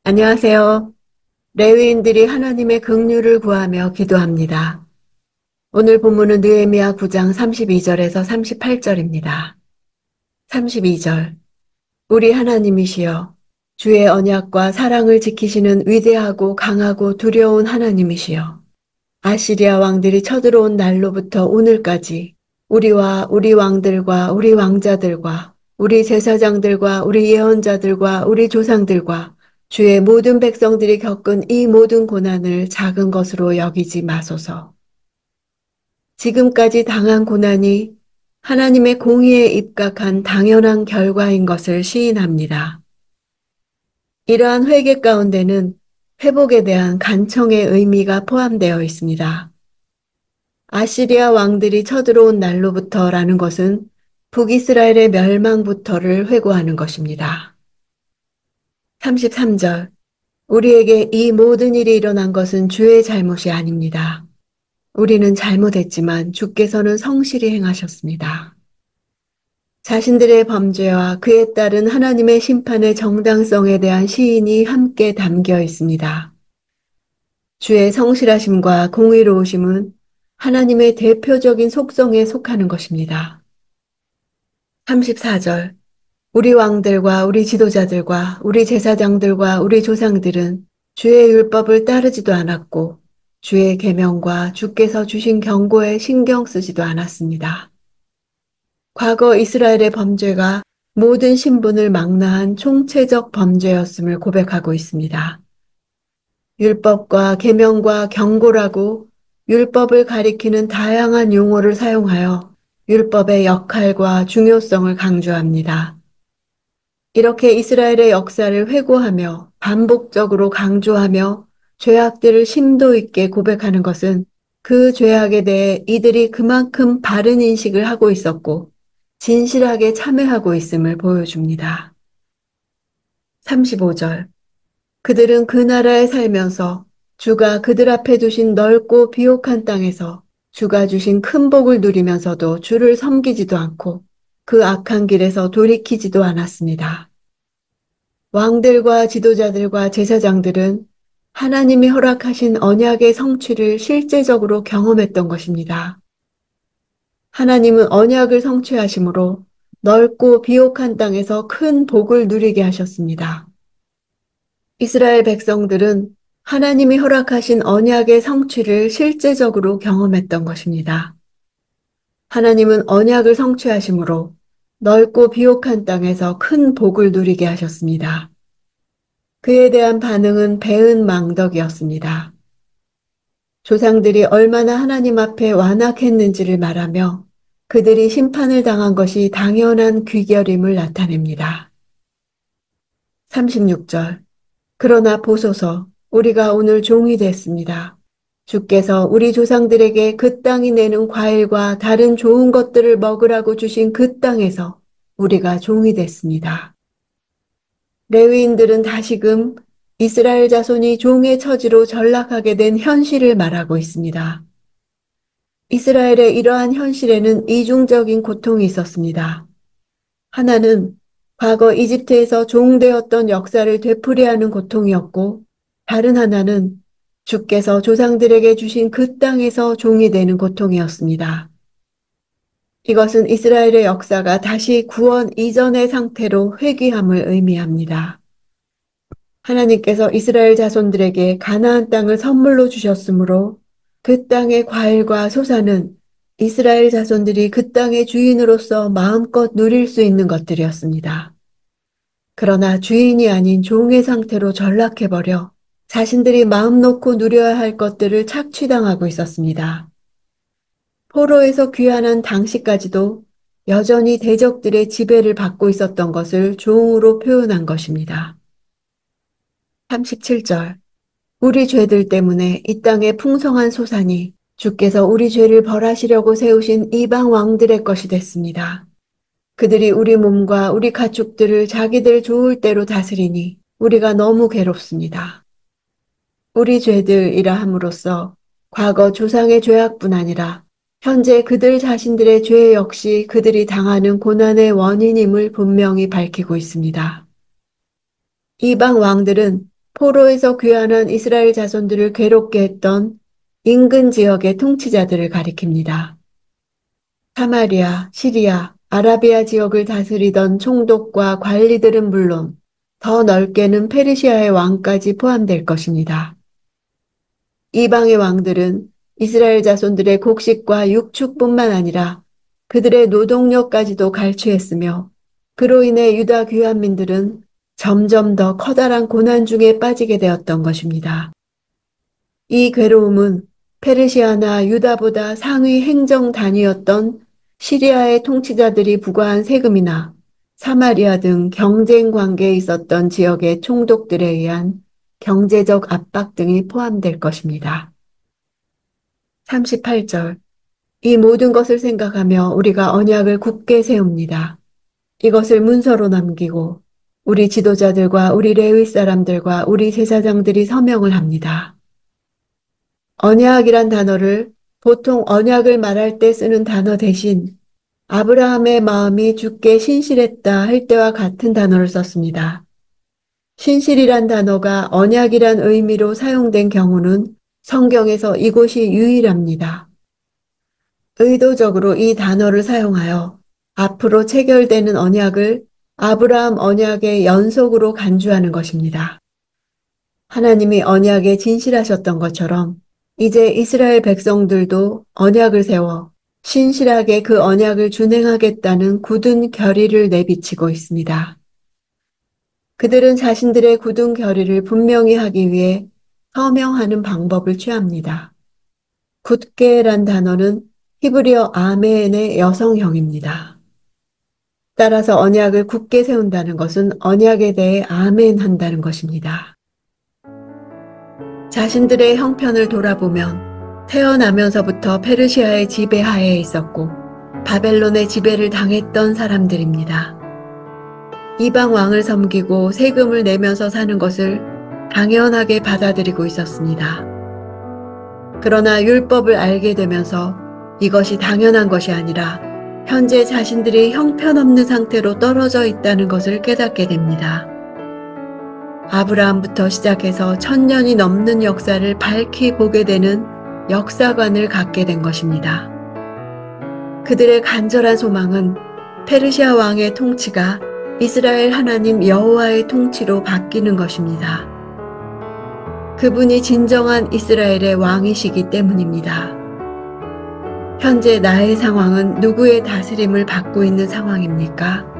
안녕하세요. 레위인들이 하나님의 긍휼을 구하며 기도합니다. 오늘 본문은 느헤미야 9장 32절에서 38절입니다. 32절. 우리 하나님이시여, 주의 언약과 사랑을 지키시는 위대하고 강하고 두려운 하나님이시여, 아시리아 왕들이 쳐들어온 날로부터 오늘까지 우리와 우리 왕들과 우리 왕자들과 우리 제사장들과 우리 예언자들과 우리 조상들과 주의 모든 백성들이 겪은 이 모든 고난을 작은 것으로 여기지 마소서. 지금까지 당한 고난이 하나님의 공의에 입각한 당연한 결과인 것을 시인합니다. 이러한 회개 가운데는 회복에 대한 간청의 의미가 포함되어 있습니다. 아시리아 왕들이 쳐들어온 날로부터라는 것은 북이스라엘의 멸망부터를 회고하는 것입니다. 33절. 우리에게 이 모든 일이 일어난 것은 주의 잘못이 아닙니다. 우리는 잘못했지만 주께서는 성실히 행하셨습니다. 자신들의 범죄와 그에 따른 하나님의 심판의 정당성에 대한 시인이 함께 담겨 있습니다. 주의 성실하심과 공의로우심은 하나님의 대표적인 속성에 속하는 것입니다. 34절. 우리 왕들과 우리 지도자들과 우리 제사장들과 우리 조상들은 주의 율법을 따르지도 않았고 주의 계명과 주께서 주신 경고에 신경 쓰지도 않았습니다. 과거 이스라엘의 범죄가 모든 신분을 망라한 총체적 범죄였음을 고백하고 있습니다. 율법과 계명과 경고라고 율법을 가리키는 다양한 용어를 사용하여 율법의 역할과 중요성을 강조합니다. 이렇게 이스라엘의 역사를 회고하며 반복적으로 강조하며 죄악들을 심도 있게 고백하는 것은 그 죄악에 대해 이들이 그만큼 바른 인식을 하고 있었고 진실하게 참회하고 있음을 보여줍니다. 35절. 그들은 그 나라에 살면서 주가 그들 앞에 두신 넓고 비옥한 땅에서 주가 주신 큰 복을 누리면서도 주를 섬기지도 않고 그 악한 길에서 돌이키지도 않았습니다. 왕들과 지도자들과 제사장들은 하나님이 허락하신 언약의 성취를 실제적으로 경험했던 것입니다. 하나님은 언약을 성취하심으로 넓고 비옥한 땅에서 큰 복을 누리게 하셨습니다. 이스라엘 백성들은 하나님이 허락하신 언약의 성취를 실제적으로 경험했던 것입니다. 하나님은 언약을 성취하심으로 넓고 비옥한 땅에서 큰 복을 누리게 하셨습니다. 그에 대한 반응은 배은망덕이었습니다. 조상들이 얼마나 하나님 앞에 완악했는지를 말하며 그들이 심판을 당한 것이 당연한 귀결임을 나타냅니다. 36절. 그러나 보소서, 우리가 오늘 종이 됐습니다. 주께서 우리 조상들에게 그 땅이 내는 과일과 다른 좋은 것들을 먹으라고 주신 그 땅에서 우리가 종이 됐습니다. 레위인들은 다시금 이스라엘 자손이 종의 처지로 전락하게 된 현실을 말하고 있습니다. 이스라엘의 이러한 현실에는 이중적인 고통이 있었습니다. 하나는 과거 이집트에서 종되었던 역사를 되풀이하는 고통이었고, 다른 하나는 주께서 조상들에게 주신 그 땅에서 종이 되는 고통이었습니다. 이것은 이스라엘의 역사가 다시 구원 이전의 상태로 회귀함을 의미합니다. 하나님께서 이스라엘 자손들에게 가나안 땅을 선물로 주셨으므로 그 땅의 과일과 소사는 이스라엘 자손들이 그 땅의 주인으로서 마음껏 누릴 수 있는 것들이었습니다. 그러나 주인이 아닌 종의 상태로 전락해버려 자신들이 마음 놓고 누려야 할 것들을 착취당하고 있었습니다. 포로에서 귀환한 당시까지도 여전히 대적들의 지배를 받고 있었던 것을 종으로 표현한 것입니다. 37절. 우리 죄들 때문에 이 땅의 풍성한 소산이 주께서 우리 죄를 벌하시려고 세우신 이방 왕들의 것이 됐습니다. 그들이 우리 몸과 우리 가축들을 자기들 좋을 대로 다스리니 우리가 너무 괴롭습니다. 우리 죄들이라 함으로써 과거 조상의 죄악뿐 아니라 현재 그들 자신들의 죄 역시 그들이 당하는 고난의 원인임을 분명히 밝히고 있습니다. 이방 왕들은 포로에서 귀환한 이스라엘 자손들을 괴롭게 했던 인근 지역의 통치자들을 가리킵니다. 사마리아, 시리아, 아라비아 지역을 다스리던 총독과 관리들은 물론 더 넓게는 페르시아의 왕까지 포함될 것입니다. 이방의 왕들은 이스라엘 자손들의 곡식과 육축뿐만 아니라 그들의 노동력까지도 갈취했으며 그로 인해 유다 귀환민들은 점점 더 커다란 고난 중에 빠지게 되었던 것입니다. 이 괴로움은 페르시아나 유다보다 상위 행정 단위였던 시리아의 통치자들이 부과한 세금이나 사마리아 등 경쟁 관계에 있었던 지역의 총독들에 의한 경제적 압박 등이 포함될 것입니다. 38절. 이 모든 것을 생각하며 우리가 언약을 굳게 세웁니다. 이것을 문서로 남기고 우리 지도자들과 우리 레위 사람들과 우리 제사장들이 서명을 합니다. 언약이란 단어를 보통 언약을 말할 때 쓰는 단어 대신 아브라함의 마음이 주께 신실했다 할 때와 같은 단어를 썼습니다. 신실이란 단어가 언약이란 의미로 사용된 경우는 성경에서 이곳이 유일합니다. 의도적으로 이 단어를 사용하여 앞으로 체결되는 언약을 아브라함 언약의 연속으로 간주하는 것입니다. 하나님이 언약에 진실하셨던 것처럼 이제 이스라엘 백성들도 언약을 세워 신실하게 그 언약을 준행하겠다는 굳은 결의를 내비치고 있습니다. 그들은 자신들의 굳은 결의를 분명히 하기 위해 서명하는 방법을 취합니다. 굳게란 단어는 히브리어 아멘의 여성형입니다. 따라서 언약을 굳게 세운다는 것은 언약에 대해 아멘한다는 것입니다. 자신들의 형편을 돌아보면 태어나면서부터 페르시아의 지배하에 있었고 바벨론의 지배를 당했던 사람들입니다. 이방 왕을 섬기고 세금을 내면서 사는 것을 당연하게 받아들이고 있었습니다. 그러나 율법을 알게 되면서 이것이 당연한 것이 아니라 현재 자신들이 형편없는 상태로 떨어져 있다는 것을 깨닫게 됩니다. 아브라함부터 시작해서 1000년이 넘는 역사를 밝히 보게 되는 역사관을 갖게 된 것입니다. 그들의 간절한 소망은 페르시아 왕의 통치가 이스라엘 하나님 여호와의 통치로 바뀌는 것입니다. 그분이 진정한 이스라엘의 왕이시기 때문입니다. 현재 나의 상황은 누구의 다스림을 받고 있는 상황입니까?